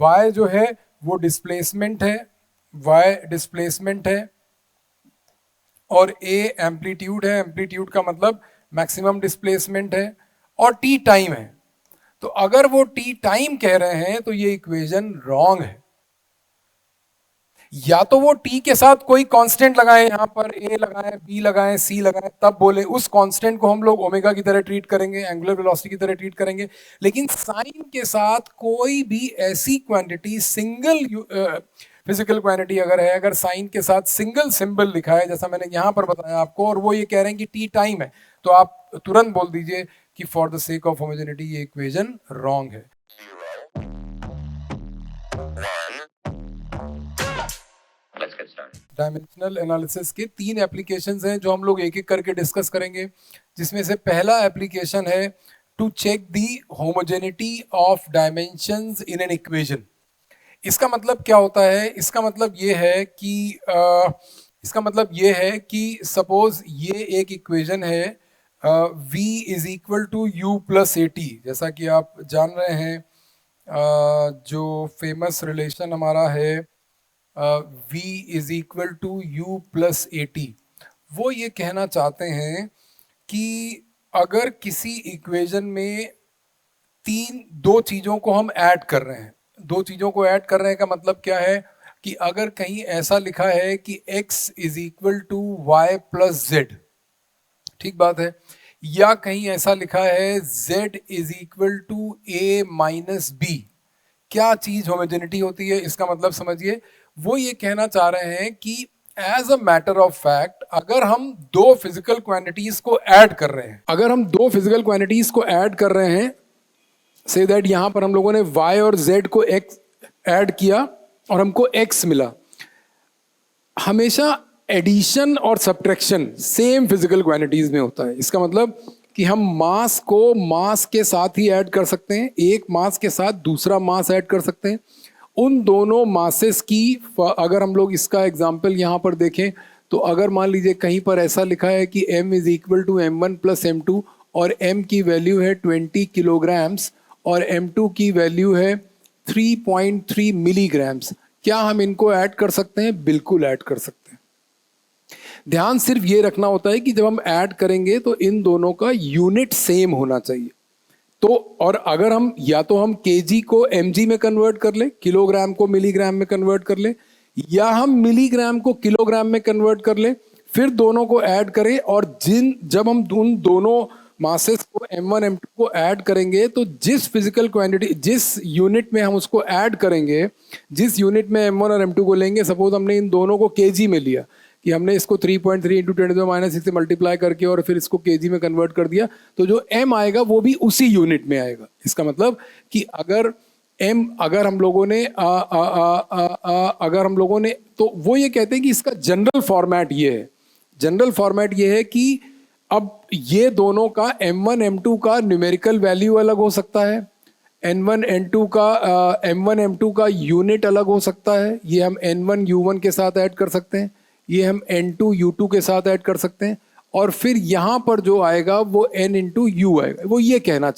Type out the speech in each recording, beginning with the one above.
y जो है वो डिस्प्लेसमेंट है, y डिस्प्लेसमेंट है, और a एम्पलीट्यूड है, एम्पलीट्यूड का मतलब मैक्सिमम डिस्प्लेसमेंट है, और t टाइम है। तो अगर वो t टाइम कह रहे हैं तो ये इक्वेशन रॉन्ग है। या तो वो t के साथ कोई कांस्टेंट लगाएं, यहां पर a लगाएं, b लगाएं, c लगाएं, तब बोले उस कांस्टेंट को हम लोग ओमेगा की तरह ट्रीट करेंगे, एंगुलर वेलोसिटी की तरह ट्रीट करेंगे। लेकिन साइन के साथ कोई भी ऐसी क्वांटिटी, सिंगल फिजिकल क्वांटिटी अगर है, अगर साइन के साथ सिंगल सिंबल लिखा है जैसा मैंने यहां पर बताया आपको, और वो ये कह रहे हैं कि टी टाइम है, तो आप तुरंत बोल दीजिए कि for the sake of homogeneity ये इक्वेशन रॉन्ग है। डायमेंशनल एनालिसिस के 3 एप्लीकेशंस हैं जो हम लोग एक एक करके डिस्कस करेंगे, जिसमें से पहला एप्लीकेशन है to check the homogeneity of dimensions in an equation. इसका मतलब क्या होता है? इसका मतलब ये है कि सपोज ये एक इक्वेशन है v is equal to U plus A T. जैसा कि आप जान रहे हैं जो फेमस रिलेशन हमारा है v is equal to U plus A T, वो ये कहना चाहते हैं कि अगर किसी इक्वेशन में दो चीज़ों को हम ऐड कर रहे हैं, दो चीज़ों को ऐड कर रहे हैं का मतलब क्या है कि अगर कहीं ऐसा लिखा है कि x is equal to Y plus Z, ठीक बात है, या कहीं ऐसा लिखा है z is equal to a minus B, क्या चीज होमोजेनिटी होती है? इसका मतलब समझिए, वो ये कहना चाह रहे हैं कि as a matter of fact अगर हम दो फिजिकल क्वांटिटीज को ऐड कर रहे हैं, अगर हम दो फिजिकल क्वांटिटीज को ऐड कर रहे हैं, से दैट यहां पर हम लोगों ने y और z को x ऐड किया और हमको x मिला। हमेशा एडिशन और सब्ट्रैक्शन सेम फिजिकल क्वांटिटीज में होता है। इसका मतलब कि हम मास को मास के साथ ही ऐड कर सकते हैं, एक मास के साथ दूसरा मास ऐड कर सकते हैं। उन दोनों मासेस की अगर हम लोग इसका एग्जांपल यहाँ पर देखें तो अगर मान लीजिए कहीं पर ऐसा लिखा है कि m is equal to m1 plus m2 और m की वैल्यू है 20 किलोग्राम्स और m2 की वैल्यू है 3.3 मिलीग्राम्स, क्या हम इनको ऐड कर सकते हैं? बिल्कुल ऐड कर सकते हैं। ध्यान सिर्फ ये रखना होता है कि जब हम ऐड करेंगे तो इन दोनों का यूनिट सेम होना चाहिए। तो और अगर हम या तो हम केजी को एमजी में कन्वर्ट कर ले, किलोग्राम को मिलीग्राम में कन्वर्ट कर ले, या हम मिलीग्राम को किलोग्राम में कन्वर्ट कर ले, फिर दोनों को ऐड करें और जब हम उन दोनों मासेस को m1 m2 को ऐड करेंगे तो जिस फिजिकल क्वांटिटी, जिस यूनिट में हम उसको ऐड करेंगे, जिस यूनिट में m1 और m2 को लेंगे, सपोज हमने इन दोनों को केजी में लिया कि हमने इसको 3.3 इंटू 10⁻⁻⁶ से मल्टीप्लाई करके और फिर इसको केजी में कन्वर्ट कर दिया, तो जो m आएगा वो भी उसी यूनिट में आएगा। इसका मतलब कि अगर हम लोगों ने तो वो ये कहते हैं कि इसका जनरल फॉर्मेट ये है, जनरल फॉर्मेट ये है कि अब ये दोनों का m1 m2 का न्यूमेरिकल वैल्यू अलग हो सकता है, m1 m2 का यूनिट अलग हो सकता है, ये हम n1 u1 के साथ ऐड कर सकते हैं, ये हम n2 u2 के साथ ऐड कर सकते हैं, और फिर यहाँ पर जो आएगा वो n इंटू यू आएगा। वो ये कहना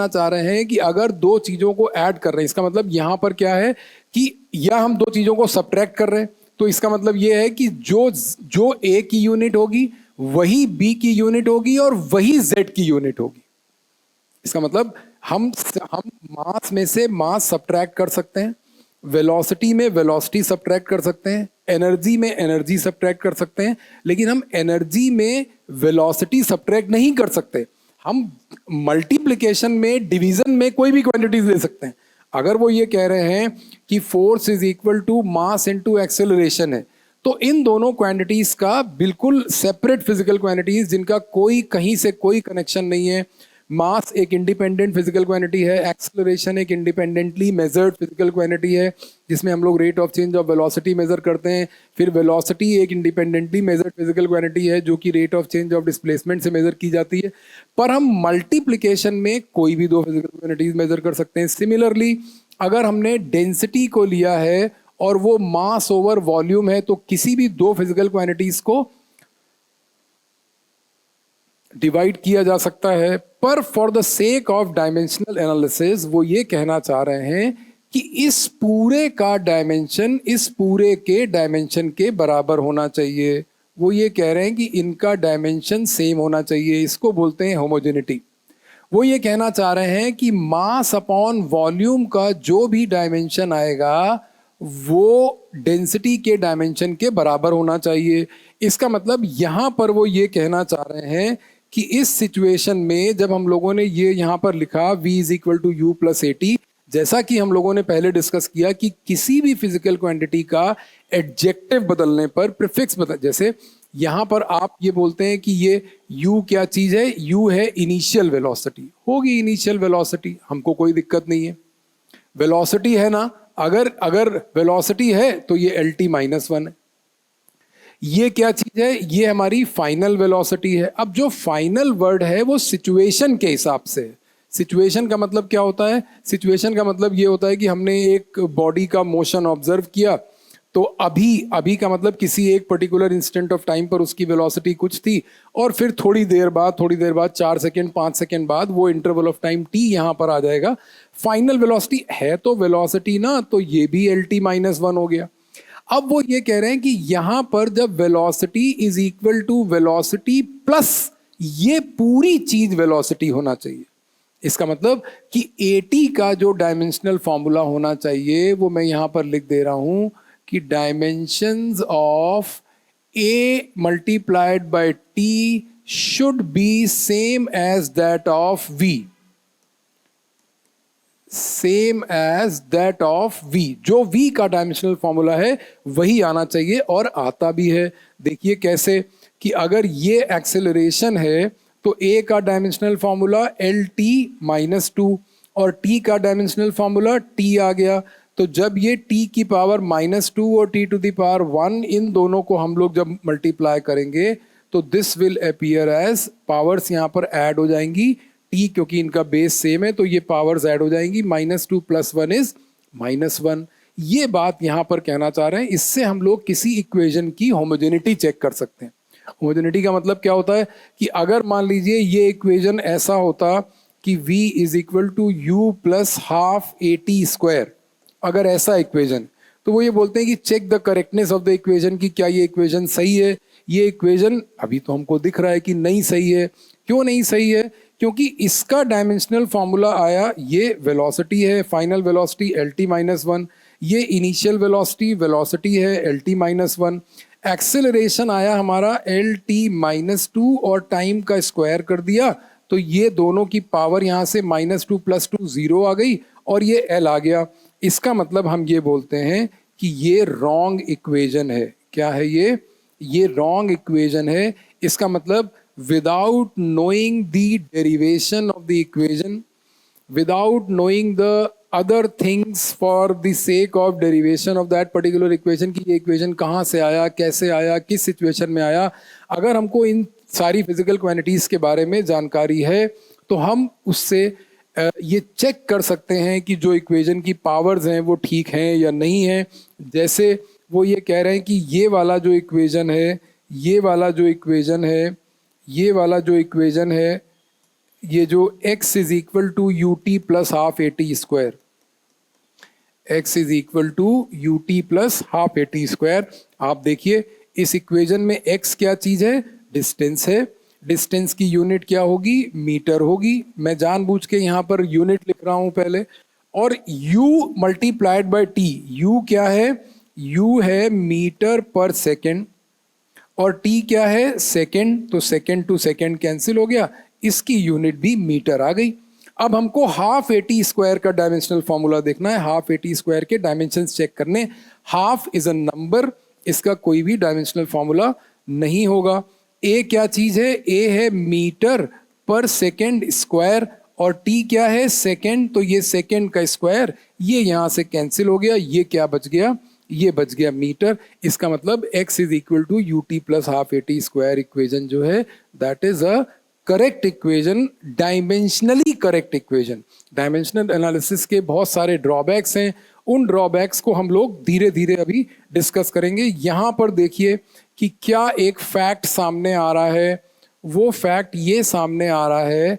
चाह रहे हैं कि अगर दो चीज़ों को ऐड कर रहे हैं, इसका मतलब यहाँ पर क्या है कि या हम दो चीज़ों को सब्ट्रैक्ट कर रहे हैं, तो इसका मतलब ये है कि जो a की यूनिट होगी वही b की यूनिट होगी और वही z की यूनिट होगी। इसका मतलब हम मास में से मास सब्ट्रैक्ट कर सकते हैं, वेलोसिटी में वेलोसिटी सब्ट्रैक्ट कर सकते हैं, एनर्जी में एनर्जी सब्ट्रैक्ट कर सकते हैं, लेकिन हम एनर्जी में वेलोसिटी सब्ट्रैक्ट नहीं कर सकते। हम मल्टीप्लिकेशन में, डिवीजन में कोई भी क्वांटिटीज ले सकते हैं। अगर वो ये कह रहे हैं कि force is equal to mass into acceleration है, तो इन दोनों क्वांटिटीज का बिल्कुल सेपरेट फिजिकल क्वांटिटीज जिनका कोई कहीं से कोई कनेक्शन नहीं है। मास एक इंडिपेंडेंट फिजिकल क्वांटिटी है, एक्सेलरेशन एक इंडिपेंडेंटली मेजर्ड फिजिकल क्वांटिटी है जिसमें हम लोग rate of change of velocity measure करते हैं। फिर वेलोसिटी एक इंडिपेंडेंटली मेजर्ड फिजिकल क्वांटिटी है जो कि rate of change of displacement से मेजर की जाती है। पर हम मल्टीप्लिकेशन में कोई भी दो फिजिकल क्वांटिटीज मेजर कर सकते हैं। सिमिलरली अगर हमने डेंसिटी को लिया है और वो मास ओवर वॉल्यूम है, तो किसी भी दो फिजिकल क्वांटिटीज को डिवाइड किया जा सकता है। पर for the sake of dimensional analysis वो ये कहना चाह रहे हैं कि इस पूरे का डायमेंशन इस पूरे के डायमेंशन के बराबर होना चाहिए। वो ये कह रहे हैं कि इनका डायमेंशन सेम होना चाहिए, इसको बोलते हैं होमोजेनिटी। वो ये कहना चाह रहे हैं कि मास अपॉन वॉल्यूम का जो भी डायमेंशन आएगा वो डेंसिटी के डायमेंशन के बराबर होना चाहिए। इसका मतलब यहां पर वो ये कहना चाह रहे हैं कि इस सिचुएशन में जब हम लोगों ने ये यहां पर लिखा v is equal to U plus A T, जैसा कि हम लोगों ने पहले डिस्कस किया कि किसी भी फिजिकल क्वांटिटी का एडजेक्टिव बदलने पर प्रीफिक्स बदल, जैसे यहां पर आप ये बोलते हैं कि ये u क्या चीज है, u है इनिशियल वेलोसिटी, होगी इनिशियल वेलोसिटी, हमको कोई दिक्कत नहीं है। वेलोसिटी है ना, अगर अगर वेलोसिटी है तो ये एल टी माइनस वन है। ये क्या चीज है, ये हमारी फाइनल वेलोसिटी है। अब जो फाइनल वर्ड है वो सिचुएशन के हिसाब से है। सिचुएशन का मतलब क्या होता है, सिचुएशन का मतलब ये होता है कि हमने एक बॉडी का मोशन ऑब्जर्व किया, तो अभी अभी का मतलब किसी एक पर्टिकुलर इंस्टेंट ऑफ टाइम पर उसकी वेलोसिटी कुछ थी, और फिर थोड़ी देर बाद 4 सेकेंड 5 सेकेंड बाद वो इंटरवल ऑफ टाइम टी यहां पर आ जाएगा। फाइनल वेलोसिटी है तो वेलोसिटी ना, तो ये भी एल टी माइनस वन हो गया। अब वो ये कह रहे हैं कि यहां पर जब velocity is equal to velocity plus ये पूरी चीज वेलोसिटी होना चाहिए। इसका मतलब कि एटी का जो डायमेंशनल फॉर्मूला होना चाहिए वो मैं यहां पर लिख दे रहा हूं कि dimensions of A multiplied by T should be same as that of V, same as that of v। जो v का डायमेंशनल फॉर्मूला है वही आना चाहिए, और आता भी है। देखिए कैसे, कि अगर ये एक्सेलरेशन है तो a का dimensional formula L T minus two, और t का डायमेंशनल फॉर्मूला t आ गया। तो जब ये t की पावर माइनस टू और t to the power one, इन दोनों को हम लोग जब मल्टीप्लाई करेंगे तो this will appear as, powers यहाँ पर ऐड हो जाएंगी, t क्योंकि इनका बेस सेम है तो ये पावर्स ऐड हो जाएंगी, minus two plus one is minus one. ये बात यहाँ पर कहना चाह रहे हैं। इससे हम लोग किसी इक्वेशन की होमोजेनिटी चेक कर सकते हैं। होमोजेनिटी का मतलब क्या होता है कि अगर मान लीजिए ये इक्वेशन ऐसा होता कि v is equal to U plus half A T square, अगर ऐसा इक्वेशन, तो वो ये बोलते हैं कि check the correctness of the equation, कि क्या ये इक्वेशन सही है। ये इक्वेशन अभी तो हमको दिख रहा है कि नहीं सही है। क्यों नहीं सही है, क्योंकि इसका डायमेंशनल फॉर्मूला आया, ये वेलोसिटी है, final velocity L T minus one, ये इनिशियल वेलोसिटी वेलोसिटी है L T minus one, acceleration आया हमारा एल टी माइनस टू और टाइम का स्क्वायर कर दिया, तो ये दोनों की पावर यहाँ से minus two plus two zero आ गई और ये एल आ गया। इसका मतलब हम ये बोलते हैं कि ये रॉन्ग इक्वेशन है। क्या है ये रॉन्ग इक्वेशन है। इसका मतलब without knowing the derivation of the equation, without knowing the other things for the sake of derivation of that particular equation, कि ये इक्वेशन कहाँ से आया, कैसे आया, किस सिचुएशन में आया, अगर हमको इन सारी फिजिकल क्वांटिटीज के बारे में जानकारी है तो हम उससे ये चेक कर सकते हैं कि जो इक्वेशन की पावर्स हैं वो ठीक हैं या नहीं है। जैसे वो ये कह रहे हैं कि ये वाला जो इक्वेशन है, ये वाला जो इक्वेशन है, ये वाला जो इक्वेशन है, ये जो x is equal to U T plus half A T square, x is equal to U T plus half A T square, आप देखिए इस इक्वेशन में x क्या चीज है, डिस्टेंस है। डिस्टेंस की यूनिट क्या होगी, मीटर होगी। मैं जानबूझ के यहाँ पर यूनिट लिख रहा हूँ पहले। और u multiplied by t, u क्या है, u है मीटर पर सेकेंड, और t क्या है, सेकेंड, तो सेकेंड टू सेकेंड कैंसिल हो गया, इसकी यूनिट भी मीटर आ गई। अब हमको हाफ ए टी स्क्वायर का डायमेंशनल फॉर्मूला देखना है, हाफ ए टी स्क्वायर के डायमेंशंस चेक करने। हाफ इज अ नंबर, इसका कोई भी डायमेंशनल फॉर्मूला नहीं होगा। ए क्या चीज है, ए है मीटर पर सेकेंड स्क्वायर, और टी क्या है, सेकेंड, तो ये सेकेंड का स्क्वायर, ये यहां से कैंसिल हो गया, ये क्या बच गया, ये बच गया मीटर। इसका मतलब x is equal to U T plus half A T square equation जो है that is a correct equation, dimensionally correct equation. Dimensional analysis के बहुत सारे ड्रॉबैक्स हैं, उन ड्रॉबैक्स को हम लोग धीरे धीरे अभी डिस्कस करेंगे। यहाँ पर देखिए कि क्या एक फैक्ट सामने आ रहा है। वो फैक्ट ये सामने आ रहा है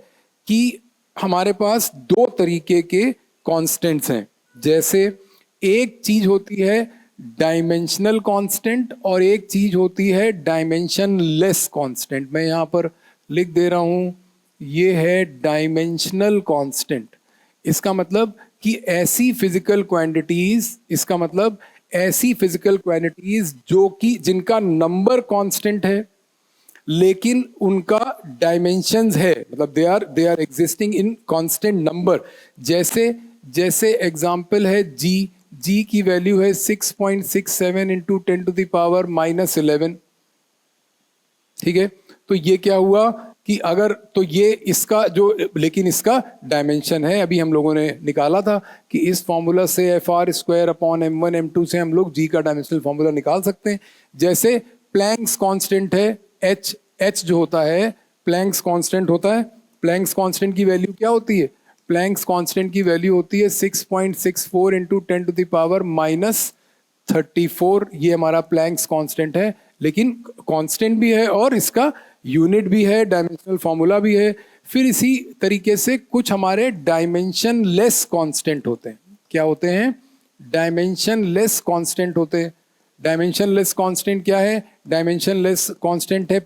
कि हमारे पास दो तरीके के कांस्टेंट्स हैं, जैसे एक चीज होती है डायमेंशनल कांस्टेंट और एक चीज होती है डायमेंशनलेस कांस्टेंट। मैं यहाँ पर लिख दे रहा हूँ, ये है डायमेंशनल कांस्टेंट। इसका मतलब कि ऐसी फिजिकल क्वांटिटीज, इसका मतलब ऐसी फिजिकल क्वांटिटीज जो कि जिनका नंबर कांस्टेंट है लेकिन उनका डायमेंशंस है, मतलब they are existing in constant number. जैसे जैसे एग्जांपल है जी की वैल्यू है 6.67 इंटू 10⁻⁻11। ठीक है, तो ये क्या हुआ कि अगर तो ये इसका जो, लेकिन इसका डायमेंशन है, अभी हम लोगों ने निकाला था कि इस फॉर्मूला से FR²/m1 m2 से हम लोग जी का डायमेंशनल फॉर्मूला निकाल सकते हैं। जैसे प्लैंक्स कांस्टेंट है एच जो होता है प्लैंक्स कांस्टेंट होता है। प्लैंक्स कांस्टेंट की वैल्यू क्या होती है? प्लैंक्स कांस्टेंट की वैल्यू होती है 6.64 इंटू 10⁻⁻34। ये हमारा प्लैंक्स कांस्टेंट है, लेकिन कांस्टेंट भी है और इसका यूनिट भी है, डायमेंशनल फॉर्मूला भी है। फिर इसी तरीके से कुछ हमारे डायमेंशन लेस कांस्टेंट होते हैं। क्या होते हैं? डायमेंशन लेस कांस्टेंट होते हैं। डायमेंशन लेस कांस्टेंट क्या है? डायमेंशन लेस कांस्टेंट है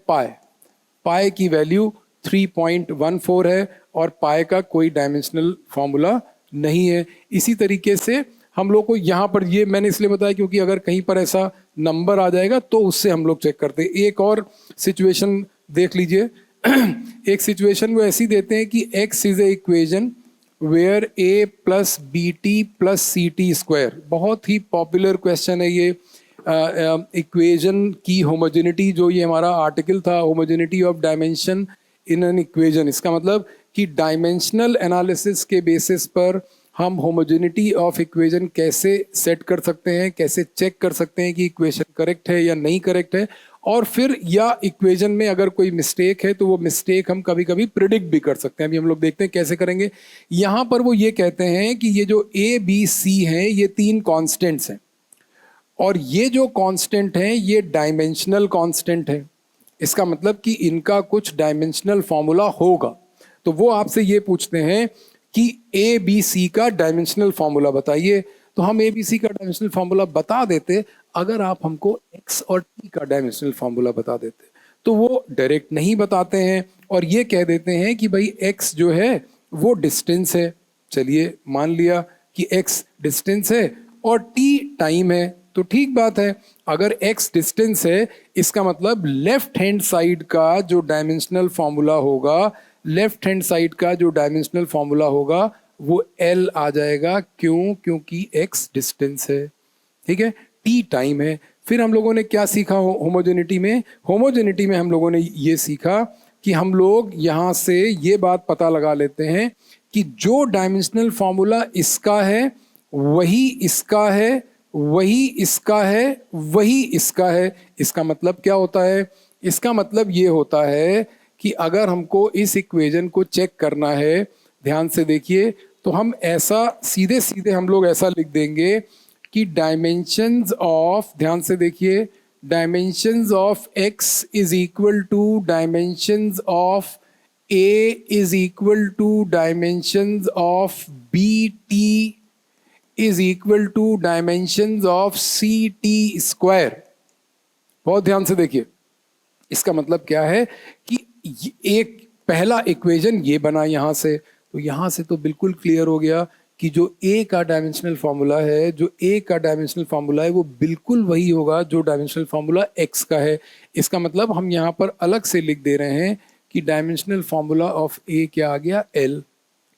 पाई की वैल्यू 3.14 है और पाई का कोई डायमेंशनल फॉर्मूला नहीं है। इसी तरीके से हम लोग को यहाँ पर, ये मैंने इसलिए बताया क्योंकि अगर कहीं पर ऐसा नंबर आ जाएगा तो उससे हम लोग चेक करते हैं। एक और सिचुएशन देख लीजिए। एक सिचुएशन वो ऐसी देते हैं कि x is a equation where a plus B T plus C T square. बहुत ही पॉपुलर क्वेश्चन है ये। इक्वेशन की होमोजेनिटी, जो ये हमारा आर्टिकल था, homogeneity of dimension in an equation. इसका मतलब कि डायमेंशनल एनालिसिस के बेसिस पर हम होमोजेनिटी ऑफ इक्वेशन कैसे सेट कर सकते हैं, कैसे चेक कर सकते हैं कि इक्वेशन करेक्ट है या नहीं करेक्ट है। और फिर या इक्वेशन में अगर कोई मिस्टेक है तो वो मिस्टेक हम कभी कभी प्रिडिक्ट भी कर सकते हैं। अभी हम लोग देखते हैं कैसे करेंगे। यहाँ पर वो ये कहते हैं कि ये जो ए बी सी हैं ये 3 कॉन्स्टेंट्स हैं और ये जो कांस्टेंट है ये डायमेंशनल कांस्टेंट है। इसका मतलब कि इनका कुछ डायमेंशनल फॉर्मूला होगा। तो वो आपसे ये पूछते हैं कि ए बी सी का डायमेंशनल फॉर्मूला बताइए। तो हम ए बी सी का डायमेंशनल फॉर्मूला बता देते अगर आप हमको एक्स और टी का डायमेंशनल फॉर्मूला बता देते। तो वो डायरेक्ट नहीं बताते हैं और ये कह देते हैं कि भाई एक्स जो है वो डिस्टेंस है। चलिए मान लिया कि एक्स डिस्टेंस है और टी टाइम है, तो ठीक बात है। अगर x डिस्टेंस है इसका मतलब लेफ्ट हैंड साइड का जो डायमेंशनल फॉर्मूला होगा, लेफ्ट हैंड साइड का जो डायमेंशनल फॉर्मूला होगा वो L आ जाएगा। क्यों? क्योंकि x डिस्टेंस है। ठीक है, t टाइम है। फिर हम लोगों ने क्या सीखा होमोजेनिटी में? होमोजेनिटी में हम लोगों ने ये सीखा कि हम लोग यहाँ से ये बात पता लगा लेते हैं कि जो डायमेंशनल फॉर्मूला इसका है वही इसका है, वही इसका है, वही इसका है। इसका मतलब क्या होता है? इसका मतलब ये होता है कि अगर हमको इस इक्वेशन को चेक करना है, ध्यान से देखिए, तो हम ऐसा सीधे सीधे हम लोग ऐसा लिख देंगे कि डायमेंशंस ऑफ, ध्यान से देखिए, dimensions of x is equal to dimensions of a is equal to dimensions of B T is equal to dimensions of C T square. बहुत ध्यान से देखिए, इसका मतलब क्या है कि एक पहला इक्वेशन ये बना यहां से, तो यहां से तो बिल्कुल क्लियर हो गया कि जो ए का डायमेंशनल फॉर्मूला है, जो ए का डायमेंशनल फॉर्मूला है वो बिल्कुल वही होगा जो डायमेंशनल फॉर्मूला एक्स का है। इसका मतलब हम यहाँ पर अलग से लिख दे रहे हैं कि डायमेंशनल फॉर्मूला ऑफ ए क्या आ गया? एल।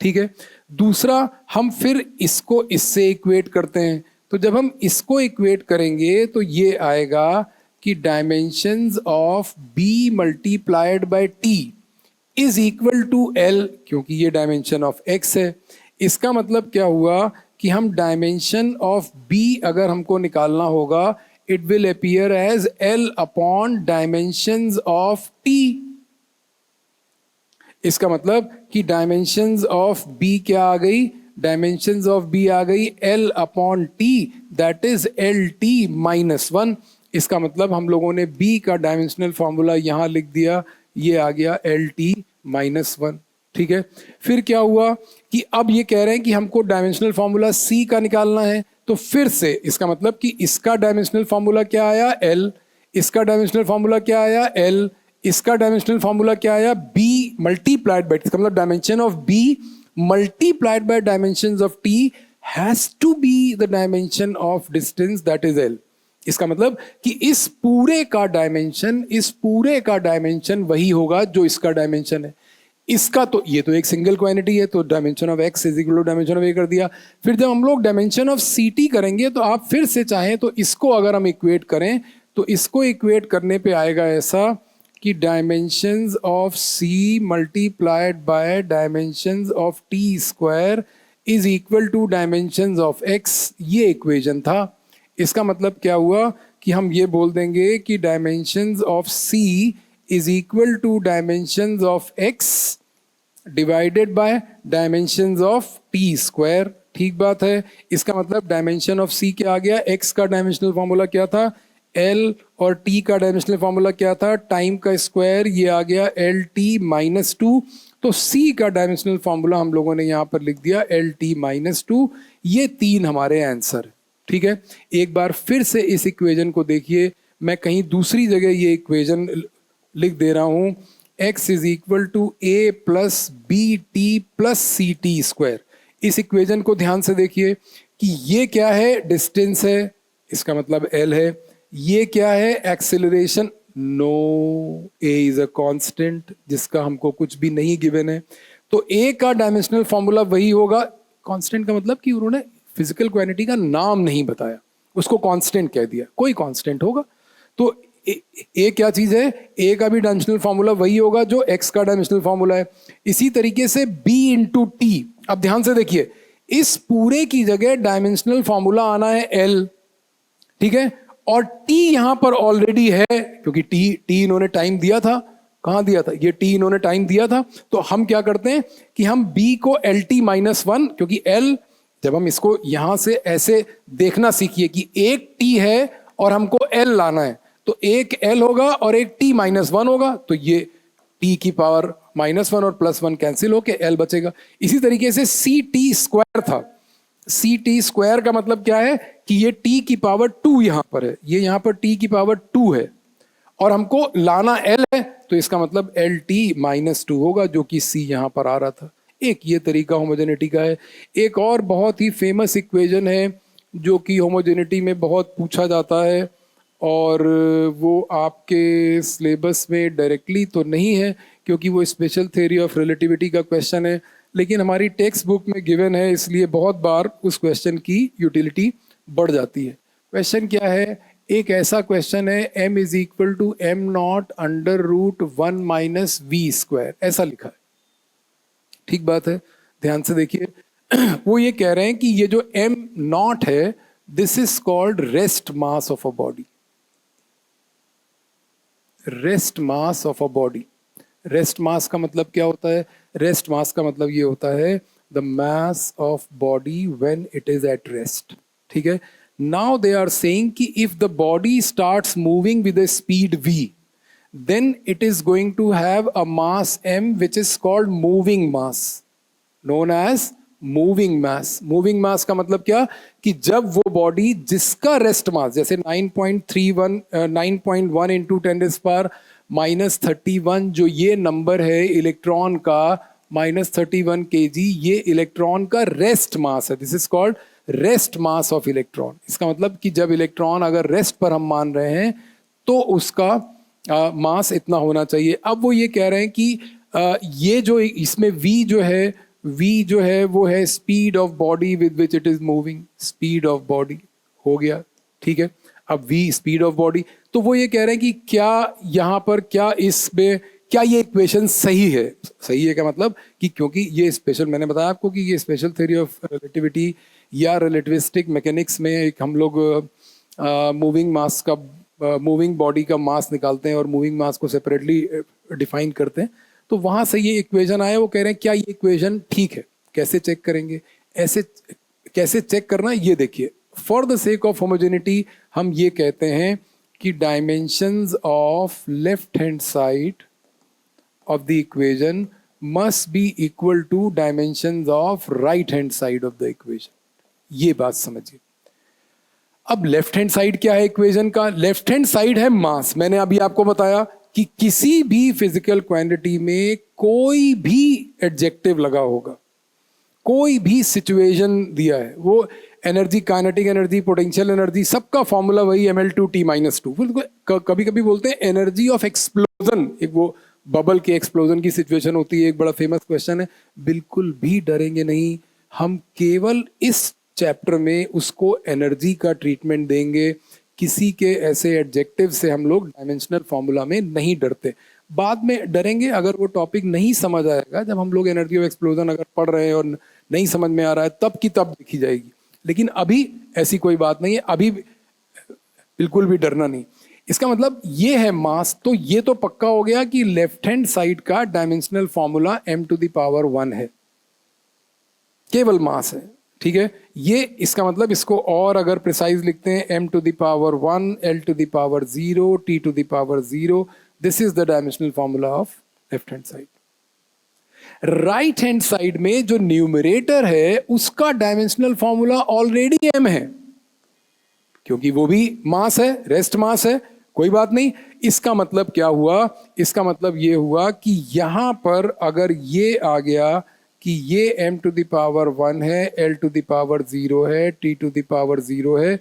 ठीक है, दूसरा हम फिर इसको इससे इक्वेट करते हैं। तो जब हम इसको इक्वेट करेंगे तो ये आएगा कि dimensions of B multiplied by T is equal to L, क्योंकि ये डायमेंशन ऑफ एक्स है। इसका मतलब क्या हुआ कि हम डायमेंशन ऑफ बी अगर हमको निकालना होगा, it will appear as L upon dimensions of T. इसका मतलब कि डायमेंशंस ऑफ बी क्या आ गई? डायमेंशंस ऑफ बी आ गई L upon T, that is L T minus 1। इसका मतलब हम लोगों ने बी का डायमेंशनल फॉर्मूला यहां लिख दिया, ये आ गया एल टी माइनस 1। ठीक है। फिर क्या हुआ कि अब ये कह रहे हैं कि हमको डायमेंशनल फॉर्मूला C का निकालना है, तो फिर से इसका मतलब कि इसका डायमेंशनल फॉर्मूला क्या आया L, इसका डायमेंशनल फॉर्मूला क्या आया L, इसका डायमेंशनल फॉर्मूला क्या आया B मल्टीप्लाइड बाय, इसका मतलब dimension of B multiplied by dimensions of T has to be the dimension of distance that is L। इसका मतलब कि इस पूरे का डायमेंशन वही होगा जो इसका डायमेंशन है। इसका तो ये तो एक सिंगल क्वांटिटी है, तो dimension of x is equal to dimension of a कर दिया। फिर जब हम लोग डायमेंशन ऑफ ct करेंगे तो आप फिर से चाहें तो इसको अगर हम इक्वेट करें तो इसको इक्वेट करने पे आएगा ऐसा कि dimensions of c multiplied by dimensions of t square is equal to dimensions of x। ये इक्वेशन था। इसका मतलब क्या हुआ कि हम ये बोल देंगे कि dimensions of c is equal to dimensions of x divided by dimensions of t square। ठीक बात है। इसका मतलब डायमेंशन ऑफ c क्या आ गया, x का डायमेंशनल फॉर्मूला क्या था l और t का डायमेंशनल फॉर्मूला क्या था टाइम का स्क्वायर, ये आ गया lt माइनस 2। तो c का डायमेंशनल फॉर्मूला हम लोगों ने यहाँ पर लिख दिया lt माइनस 2। ये 3 हमारे आंसर। ठीक है। एक बार फिर से इस इक्वेशन को देखिए, मैं कहीं दूसरी जगह ये इक्वेशन लिख दे रहा हूं, x is equal to a plus B T plus C T square. इस इक्वेशन को ध्यान से देखिए कि ये क्या है, डिस्टेंस है, इसका मतलब l है। ये क्या है, acceleration, no, a is a constant जिसका हमको कुछ भी नहीं गिवन है। तो a का डायमेंशनल फॉर्मूला वही होगा। कांस्टेंट का मतलब कि उन्होंने फिजिकल क्वांटिटी का नाम नहीं बताया, उसको कांस्टेंट कह दिया, कोई कांस्टेंट होगा। तो ए क्या चीज है, ए का भी डायमेंशनल फॉर्मूला वही होगा जो एक्स का डायमेंशनल फॉर्मूला है। इसी तरीके से बी इंटू टी। अब ध्यान से देखिए, इस पूरे की जगह डायमेंशनल फॉर्मूला आना है एल, ठीक है, और टी यहां पर ऑलरेडी है क्योंकि टी इन्होंने टाइम दिया था। कहां दिया था, ये टी इन्होंने टाइम दिया था। तो हम क्या करते हैं कि हम बी को एल टी माइनस 1, क्योंकि एल, जब हम इसको यहां से ऐसे देखना सीखिए कि एक टी है और हमको एल लाना है, तो एक l होगा और एक t माइनस 1 होगा, तो ये t की पावर माइनस 1 और प्लस 1 कैंसिल होके l बचेगा। इसी तरीके से सी टी स्क्वायर था। सी टी स्क्वायर का मतलब क्या है कि ये t की पावर 2 यहां पर है, ये यहां पर t की पावर 2 है और हमको लाना l है, तो इसका मतलब एल टी माइनस 2 होगा, जो कि c यहां पर आ रहा था। एक ये तरीका होमोजेनिटी का है। एक और बहुत ही फेमस इक्वेशन है जो कि होमोजेनिटी में बहुत पूछा जाता है, और वो आपके सिलेबस में डायरेक्टली तो नहीं है क्योंकि वो स्पेशल थ्योरी ऑफ रिलेटिविटी का क्वेश्चन है, लेकिन हमारी टेक्स्ट बुक में गिवन है, इसलिए बहुत बार उस क्वेश्चन की यूटिलिटी बढ़ जाती है। क्वेश्चन क्या है, एक ऐसा क्वेश्चन है m is equal to M not under root 1 minus V square, ऐसा लिखा है। ठीक बात है, ध्यान से देखिए। वो ये कह रहे हैं कि ये जो m नॉट है, this is called rest mass of a body. Rest mass of a body. Rest mass का मतलब क्या होता है, रेस्ट मास का मतलब ये होता है the mass of body when it is at rest. ठीक है। नाउ दे आर सेइंग कि if the body starts moving with a speed v, then it is going to have a mass m which is called moving mass, known as moving mass. Moving mass का मतलब क्या कि जब वो body जिसका rest mass, जैसे 9.1 into 10⁻³ minus 31, जो ये नंबर है इलेक्ट्रॉन का माइनस 31 kg, ये इलेक्ट्रॉन का रेस्ट मास है। This is called rest mass of electron. इसका मतलब कि जब इलेक्ट्रॉन अगर रेस्ट पर हम मान रहे हैं तो उसका मास इतना होना चाहिए। अब वो ये कह रहे हैं कि ये जो इसमें v जो है वो है speed of body with which it is moving. Speed of body हो गया, ठीक है। अब v स्पीड ऑफ बॉडी, तो वो ये कह रहे हैं कि क्या यहाँ पर क्या इसमें क्या ये इक्वेशन सही है। सही है क्या मतलब कि क्योंकि ये स्पेशल, मैंने बताया आपको कि ये स्पेशल थ्योरी ऑफ रिलेटिविटी या रिलेटिविस्टिक मैकेनिक्स में एक हम लोग मूविंग मास का, मूविंग बॉडी का मास निकालते हैं और मूविंग मास को सेपरेटली डिफाइन करते हैं। तो वहां से ये इक्वेशन आया। वो कह रहे हैं क्या ये इक्वेशन ठीक है, कैसे चेक करेंगे, ऐसे कैसे चेक करना, ये देखिए। For the sake of homogeneity हम ये कहते हैं कि dimensions of left hand side of the equation must be equal to dimensions of right hand side of the equation. ये बात समझिए. अब लेफ्ट हैंड साइड क्या है इक्वेशन का? लेफ्ट हैंड साइड है मास. मैंने अभी आपको बताया कि किसी भी फिजिकल क्वांटिटी में कोई भी एडजेक्टिव लगा होगा, कोई भी सिचुएशन दिया है, वो energy, kinetic energy, potential energy, सबका फॉर्मूला वही ml2t-2. कभी कभी बोलते हैं एनर्जी ऑफ एक्सप्लोजन, एक वो बबल के एक्सप्लोजन की सिचुएशन होती है, एक बड़ा फेमस क्वेश्चन है. बिल्कुल भी डरेंगे नहीं, हम केवल इस चैप्टर में उसको एनर्जी का ट्रीटमेंट देंगे. किसी के ऐसे एडजेक्टिव से हम लोग डायमेंशनल फॉर्मूला में नहीं डरते. बाद में डरेंगे अगर वो टॉपिक नहीं समझ आएगा, जब हम लोग एनर्जी ऑफ एक्सप्लोजन अगर पढ़ रहे हैं और नहीं समझ में आ रहा है तब की तब देखी जाएगी. लेकिन अभी ऐसी कोई बात नहीं है, अभी बिल्कुल भी डरना नहीं. इसका मतलब ये है मास. तो ये तो पक्का हो गया कि लेफ्ट हैंड साइड का डायमेंशनल फॉर्मूला m⁻1 है, केवल मास है. ठीक है, ये इसका मतलब इसको और अगर प्रिसाइज लिखते हैं m⁻1 l⁻0 t⁻0, this is the dimensional formula of left hand side. Right hand side में जो न्यूमरेटर है उसका डायमेंशनल फॉर्मूला ऑलरेडी m है, क्योंकि वो भी मास है, रेस्ट मास है. कोई बात नहीं. इसका मतलब क्या हुआ? इसका मतलब ये हुआ कि यहां पर अगर ये आ गया कि ये m⁻1 है, l⁻0 है, t⁻0 है,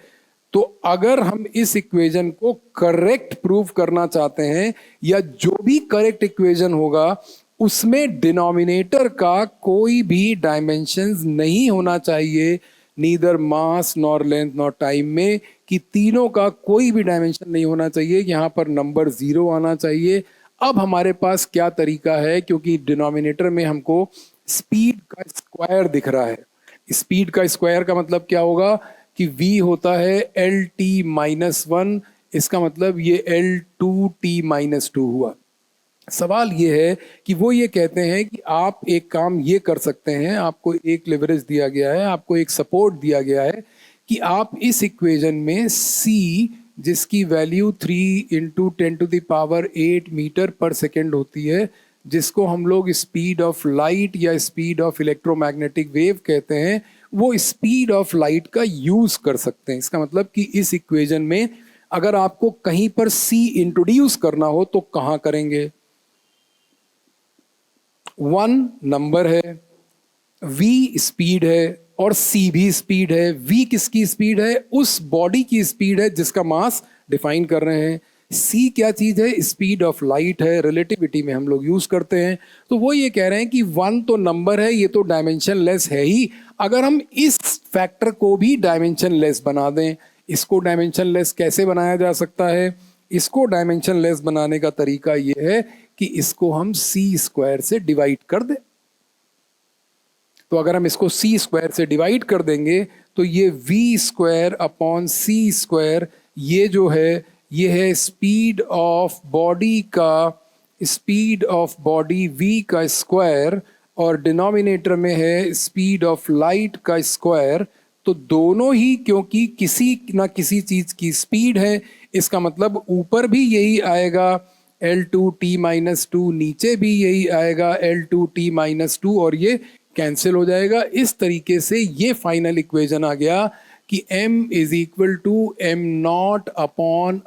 तो अगर हम इस इक्वेशन को करेक्ट प्रूव करना चाहते हैं, या जो भी करेक्ट इक्वेशन होगा उसमें डिनोमिनेटर का कोई भी डायमेंशंस नहीं होना चाहिए, नीदर मास नॉर लेंथ नॉर टाइम में, कि तीनों का कोई भी डायमेंशन नहीं होना चाहिए. यहां पर नंबर 0 आना चाहिए. अब हमारे पास क्या तरीका है, क्योंकि डिनोमिनेटर में हमको स्पीड का स्क्वायर दिख रहा है. स्पीड का स्क्वायर का मतलब क्या होगा कि v होता है lt-1, इसका मतलब ये l2t-2 हुआ. सवाल ये है कि वो ये कहते हैं कि आप एक काम ये कर सकते हैं, आपको एक लेवरेज दिया गया है, आपको एक सपोर्ट दिया गया है कि आप इस इक्वेशन में c, जिसकी वैल्यू 3 × 10⁸ मीटर पर सेकेंड होती है, जिसको हम लोग स्पीड ऑफ लाइट या स्पीड ऑफ इलेक्ट्रोमैग्नेटिक वेव कहते हैं, वो स्पीड ऑफ लाइट का यूज कर सकते हैं. इसका मतलब कि इस इक्वेशन में अगर आपको कहीं पर c इंट्रोड्यूस करना हो तो कहां करेंगे? 1 नंबर है, v स्पीड है और c भी स्पीड है. v किसकी स्पीड है? उस बॉडी की स्पीड है जिसका मास डिफाइन कर रहे हैं. c क्या चीज है? स्पीड ऑफ लाइट है, रिलेटिविटी में हम लोग यूज करते हैं. तो वो ये कह रहे हैं कि 1 तो नंबर है, ये तो डायमेंशन लेस है ही. अगर हम इस फैक्टर को भी डायमेंशन लेस बना दें, इसको डायमेंशन लेस कैसे बनाया जा सकता है? इसको डायमेंशन लेस बनाने का तरीका ये है कि इसको हम c² से डिवाइड कर दें. तो अगर हम इसको c² से डिवाइड कर देंगे तो ये v²/c², ये जो है ये है स्पीड ऑफ बॉडी का, स्पीड ऑफ बॉडी v का स्क्वायर, और डिनोमिनेटर में है स्पीड ऑफ लाइट का स्क्वायर. तो दोनों ही क्योंकि किसी ना किसी चीज की स्पीड है, इसका मतलब ऊपर भी यही आएगा l2t-2, नीचे भी यही आएगा l2t-2, और ये कैंसिल हो जाएगा. इस तरीके से ये फाइनल इक्वेशन आ गया कि m = m0/√1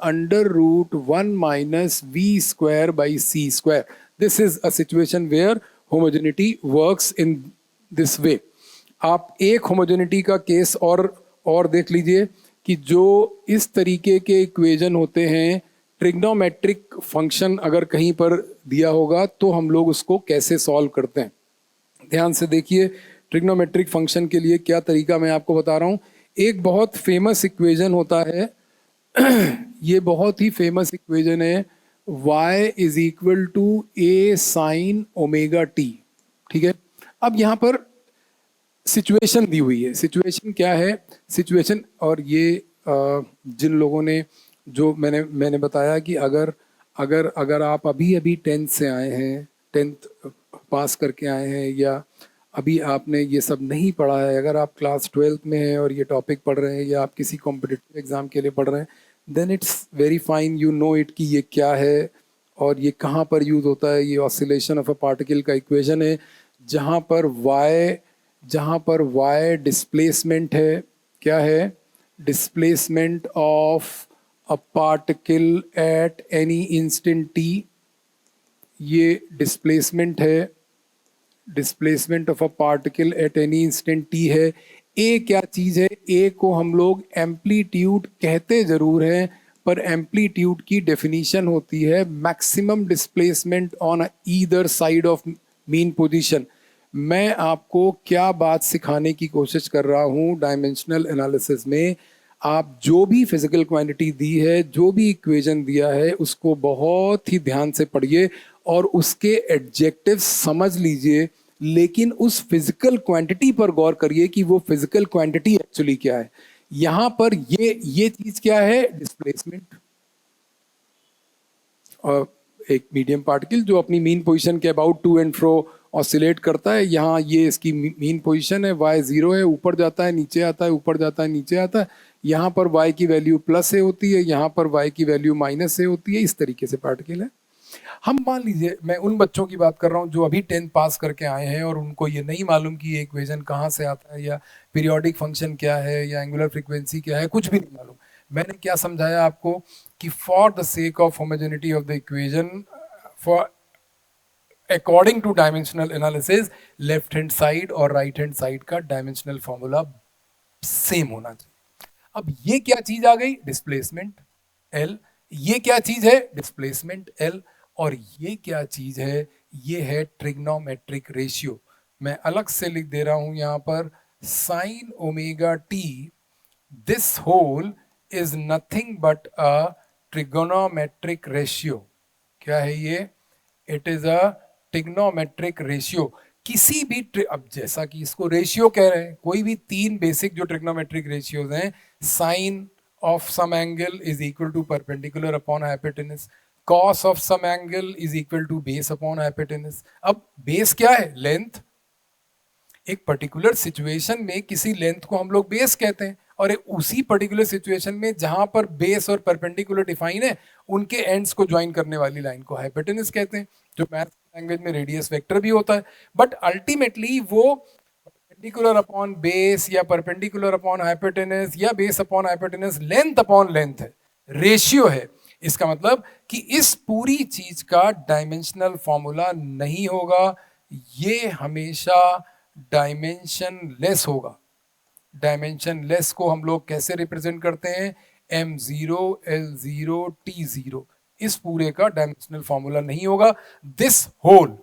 - v²/c². This is a situation where homogeneity works in this way. आप एक होमोजेनिटी का केस और देख लीजिए कि जो इस तरीके के इक्वेशन होते हैं, ट्रिग्नोमेट्रिक फंक्शन अगर कहीं पर दिया होगा तो हम लोग उसको कैसे सॉल्व करते हैं. ध्यान से देखिए, ट्रिग्नोमेट्रिक फंक्शन के लिए क्या तरीका मैं आपको बता रहा हूँ. एक बहुत फेमस इक्वेशन होता है ये बहुत ही फेमस इक्वेशन है, y = a sin ω t. ठीक है, अब यहाँ पर सिचुएशन दी हुई है. सिचुएशन क्या है? सिचुएशन, और ये जिन लोगों ने, जो मैंने बताया कि अगर आप अभी 10th से आए हैं, 10th पास करके आए हैं, या अभी आपने ये सब नहीं पढ़ा है, अगर आप क्लास 12th में हैं और ये टॉपिक पढ़ रहे हैं, या आप किसी कॉम्पिटिटिव एग्जाम के लिए पढ़ रहे हैं, then it's very fine, you know it कि ये क्या है और ये कहाँ पर यूज होता है? ये ऑसिलेशन ऑफ अ पार्टिकल का इक्वेशन है, जहाँ पर y डिस्प्लेसमेंट है। क्या है? Displacement of a particle at any instant t। ये डिस्प्लेसमेंट है, displacement of a particle at any instant t है। ए क्या चीज है? ए को हम लोग एम्पलीट्यूड कहते जरूर हैं, पर एम्पलीट्यूड की डेफिनीशन होती है maximum displacement on either side of mean position. मैं आपको क्या बात सिखाने की कोशिश कर रहा हूं डायमेंशनल एनालिसिस में? आप जो भी फिजिकल क्वांटिटी दी है, जो भी इक्वेशन दिया है, उसको बहुत ही ध्यान से पढ़िए और उसके एडजेक्टिव समझ लीजिए, लेकिन उस फिजिकल क्वांटिटी पर गौर करिए कि वो फिजिकल क्वांटिटी एक्चुअली क्या है। यहां पर ये चीज क्या है? डिस्प्लेसमेंट। और एक मीडियम पार्टिकल जो अपनी मीन पोजीशन के about to and fro oscillate करता है, यहाँ ये इसकी मीन पोजीशन है, y जीरो है, ऊपर जाता है नीचे आता है, ऊपर जाता है नीचे आता है। यहाँ पर y की वैल्यू प्लस से होती है, यहाँ पर y की वैल्यू माइनस से होती है। इस तरीके से पार्टिकल है। हम मान लीजिए, मैं उन बच्चों की बात कर रहा हूँ जो अभी 10th पास करके आए हैं और उनको ये नहीं मालूम कि ये इक्वेशन कहाँ से आता है, या पीरियोडिक फंक्शन क्या है, या एंगुलर फ्रीक्वेंसी क्या है, कुछ भी नहीं मालूम। मैंने क्या समझाया आपको कि for the sake of homogeneity of the equation, for according two dimensional analysis, left hand side और राइट हैंड साइड का डायमेंशनल फॉर्मूला सेम होना चाहिए। अब ये क्या चीज आ गई? Displacement L। ये क्या चीज है? Displacement L। और ये क्या चीज है? ये है ट्रिग्नोमेट्रिक रेशियो। मैं अलग से लिख दे रहा हूं यहां पर, sine omega T, this whole is nothing but a trigonometric ratio. क्या है ये? It is a trigonometric ratio. किसी भी अब जैसा कि इसको रेशियो कह रहे हैं, कोई भी तीन बेसिक जो ट्रिग्नोमेट्रिक रेशियोज हैं, sine of some angle is equal to perpendicular upon hypotenuse, cos of some angle is equal to base upon hypotenuse. अब बेस क्या है? लेंथ। एक पर्टिकुलर सिचुएशन में किसी लेंथ को हम लोग बेस कहते हैं, और उसी पर्टिकुलर सिचुएशन में जहां पर बेस और परपेंडिकुलर डिफाइन है, उनके एंड्स को ज्वाइन करने वाली लाइन को हाइपोटेनस कहते हैं, जो मैथ लैंग्वेज में रेडियस वेक्टर भी होता है। बट अल्टीमेटली वो परपेंडिकुलर अपॉन बेस, या परपेंडिकुलर अपॉन हाइपोटेनस, या base upon hypotenuse, length upon length है, रेशियो है। इसका मतलब कि इस पूरी चीज का डायमेंशनल फॉर्मूला नहीं होगा, ये हमेशा डायमेंशन लेस होगा। डायमेंशन लेस को हम लोग कैसे रिप्रेजेंट करते हैं? m0 l0 t0। इस पूरे का डायमेंशनल फॉर्मूला नहीं होगा, दिस होल।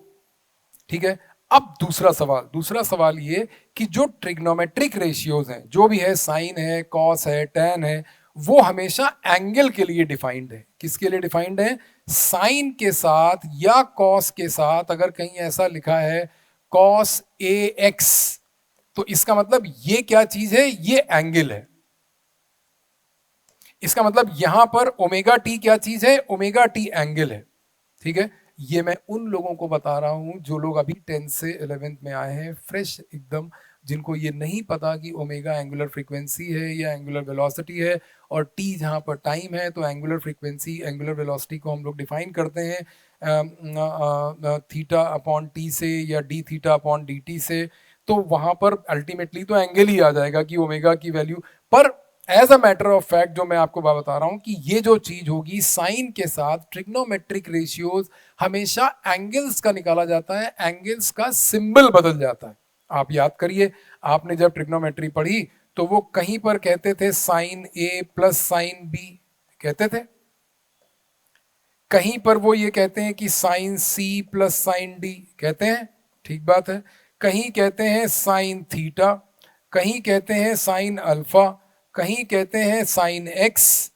ठीक है। अब दूसरा सवाल ये कि जो ट्रिग्नोमेट्रिक रेशियोज हैं, जो भी है, साइन है, कॉस है, टैन है, वो हमेशा एंगल के लिए डिफाइंड है। किसके लिए डिफाइंड है? साइन के साथ या कॉस के साथ। अगर कहीं ऐसा लिखा है कॉस ए एक्स, तो इसका मतलब ये क्या चीज है? ये एंगल है। इसका मतलब यहां पर ओमेगा टी क्या चीज है? ओमेगा टी एंगल है। ठीक है। ये मैं उन लोगों को बता रहा हूं जो लोग अभी 10th से 11th में आए हैं, फ्रेश एकदम, जिनको ये नहीं पता कि ओमेगा एंगुलर फ्रीक्वेंसी है या एंगुलर वेलोसिटी है, और टी जहां पर टाइम है, तो एंगुलर फ्रीक्वेंसी, एंगुलर वेलोसिटी को हम लोग डिफाइन करते हैं थीटा अपॉन टी से, या D theta upon D T से। तो वहां पर अल्टीमेटली तो एंगल ही आ जाएगा कि ओमेगा की वैल्यू पर। As a matter of fact जो मैं आपको बता रहा हूं कि ये जो चीज होगी, साइन के साथ ट्रिग्नोमेट्रिक रेशियोज हमेशा एंगल्स का निकाला जाता है, एंगल्स का सिंबल बदल जाता है। आप याद करिए, आपने जब ट्रिग्नोमेट्री पढ़ी तो वो कहीं पर कहते थे sine A plus sine B, कहते थे। कहीं पर वो ये कहते हैं कि sine C plus sine D, कहते हैं, ठीक बात है। कहीं कहते हैं साइन थीटा, कहीं कहते हैं साइन अल्फा, कहीं कहते हैं साइन एक्स।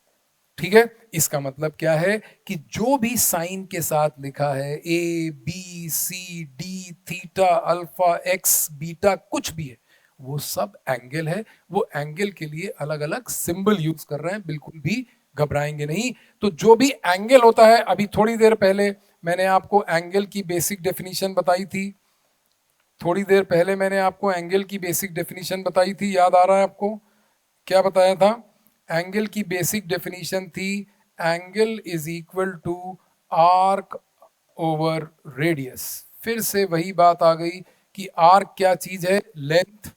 ठीक है। इसका मतलब क्या है कि जो भी साइन के साथ लिखा है, A B C D theta alpha X beta, कुछ भी है, वो सब एंगल है। वो एंगल के लिए अलग अलग सिंबल यूज कर रहे हैं, बिल्कुल भी घबराएंगे नहीं। तो जो भी एंगल होता है, अभी थोड़ी देर पहले मैंने आपको एंगल की बेसिक डेफिनेशन बताई थी, थोड़ी देर पहले मैंने आपको एंगल की बेसिक डेफिनेशन बताई थी, याद आ रहा है आपको? क्या बताया था? एंगल की बेसिक डेफिनेशन थी, angle is equal to arc over radius. फिर से वही बात आ गई कि आर्क क्या चीज है, लेंथ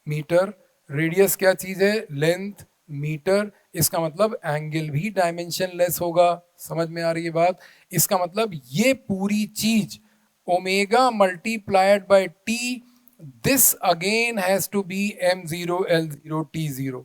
मीटर, रेडियस क्या चीज है, लेंथ मीटर। इसका मतलब एंगल भी डायमेंशन लेस होगा। समझ में आ रही है बात? इसका मतलब ये पूरी चीज omega multiplied by T, this again has to be m0 l0 t0।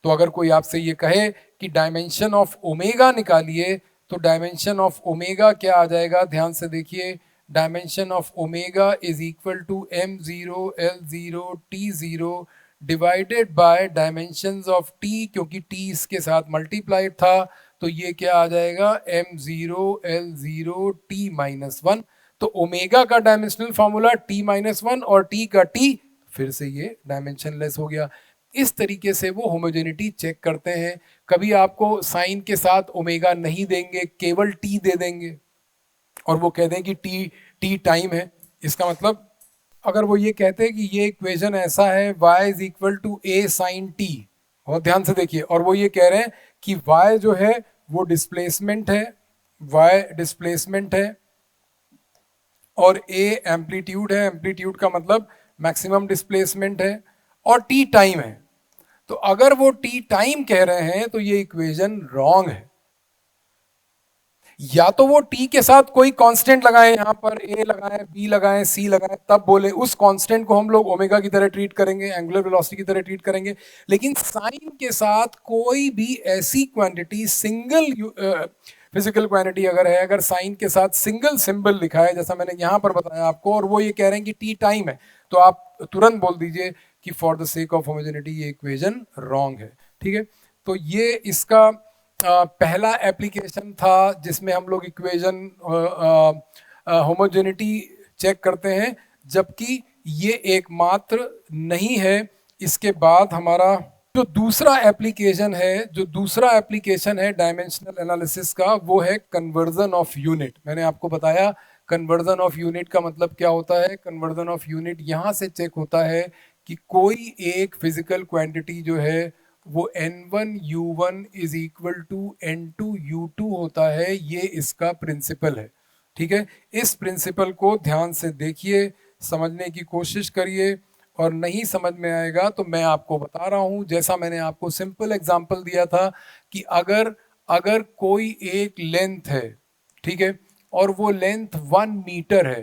तो अगर कोई आपसे ये कहे कि डायमेंशन ऑफ ओमेगा निकालिए, तो डायमेंशन ऑफ ओमेगा क्या आ जाएगा, ध्यान से देखिए। Dimension of omega is equal to m0 l0 t0 divided by dimensions of t, क्योंकि t इसके साथ मल्टीप्लाइड था, तो ये क्या आ जाएगा, m0 l0 t minus one. तो ओमेगा का डायमेंशनल फॉर्मूला t-1 और t का t, फिर से ये डायमेंशन लेस हो गया। इस तरीके से वो होमोजेनिटी चेक करते हैं। कभी आपको साइन के साथ ओमेगा नहीं देंगे, केवल टी दे देंगे और वो कह दें कि टी टी टाइम है। इसका मतलब अगर वो ये कहते हैं कि ये इक्वेशन ऐसा है, y is equal to A sine T, और ध्यान से देखिए, और वो ये कह रहे हैं कि y जो है वो डिस्प्लेसमेंट है, y डिस्प्लेसमेंट है और a एम्पलीट्यूड है, एम्पलीट्यूड का मतलब मैक्सिमम डिस्प्लेसमेंट है, और t टाइम है। तो अगर वो टी टाइम कह रहे हैं तो ये इक्वेशन रॉन्ग है। या तो वो टी के साथ कोई कांस्टेंट लगाएं, यहां पर ए लगाएं, बी लगाएं, सी लगाएं, तब बोले उस कांस्टेंट को हम लोग ओमेगा की तरह ट्रीट करेंगे, एंगुलर वेलोसिटी की तरह ट्रीट करेंगे। लेकिन साइन के साथ कोई भी ऐसी क्वांटिटी, सिंगल फिजिकल क्वांटिटी अगर है, अगर साइन के साथ सिंगल सिंबल लिखा है, जैसा मैंने यहां पर बताया आपको, और वो ये कह रहे हैं कि टी टाइम है, तो आप तुरंत बोल दीजिए कि for the sake of homogeneity ये इक्वेशन रॉन्ग है। ठीक है, तो ये इसका पहला एप्लीकेशन था जिसमें हम लोग इक्वेशन होमोजेनिटी चेक करते हैं, जबकि ये एकमात्र नहीं है। इसके बाद हमारा जो दूसरा एप्लीकेशन है, डायमेंशनल एनालिसिस का, वो है कन्वर्जन ऑफ यूनिट। मैंने आपको बताया कन्वर्जन ऑफ यूनिट का मतलब क्या होता है। कन्वर्जन ऑफ यूनिट यहां से चेक होता है कि कोई एक फिजिकल क्वांटिटी जो है वो n1 u1 is equal to n2 u2 होता है। ये इसका प्रिंसिपल है। ठीक है, इस प्रिंसिपल को ध्यान से देखिए, समझने की कोशिश करिए, और नहीं समझ में आएगा तो मैं आपको बता रहा हूं, जैसा मैंने आपको सिंपल एग्जांपल दिया था कि अगर अगर कोई एक लेंथ है, ठीक है, और वो लेंथ 1 मीटर है,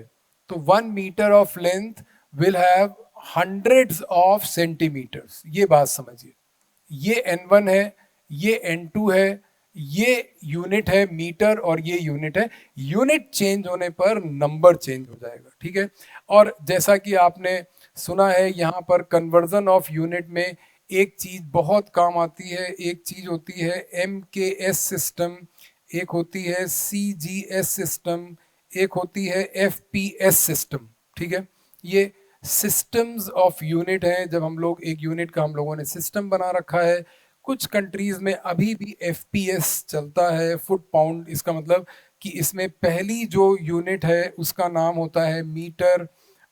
तो 1 metre of length will have hundreds of centimetres. ये बात समझिए, ये n1 है, ये n2 है, ये यूनिट है मीटर और ये यूनिट है। यूनिट चेंज होने पर नंबर चेंज हो जाएगा। ठीक है, और जैसा कि आपने सुना है, यहाँ पर कन्वर्जन ऑफ यूनिट में एक चीज बहुत काम आती है। एक चीज होती है MKS सिस्टम, एक होती है CGS सिस्टम, एक होती है FPS सिस्टम। ठीक है, ये सिस्टम्स ऑफ यूनिट है। जब हम लोग एक यूनिट का हम लोगों ने सिस्टम बना रखा है, कुछ कंट्रीज में अभी भी FPS चलता है, फुट पाउंड। इसका मतलब कि इसमें पहली जो यूनिट है उसका नाम होता है मीटर,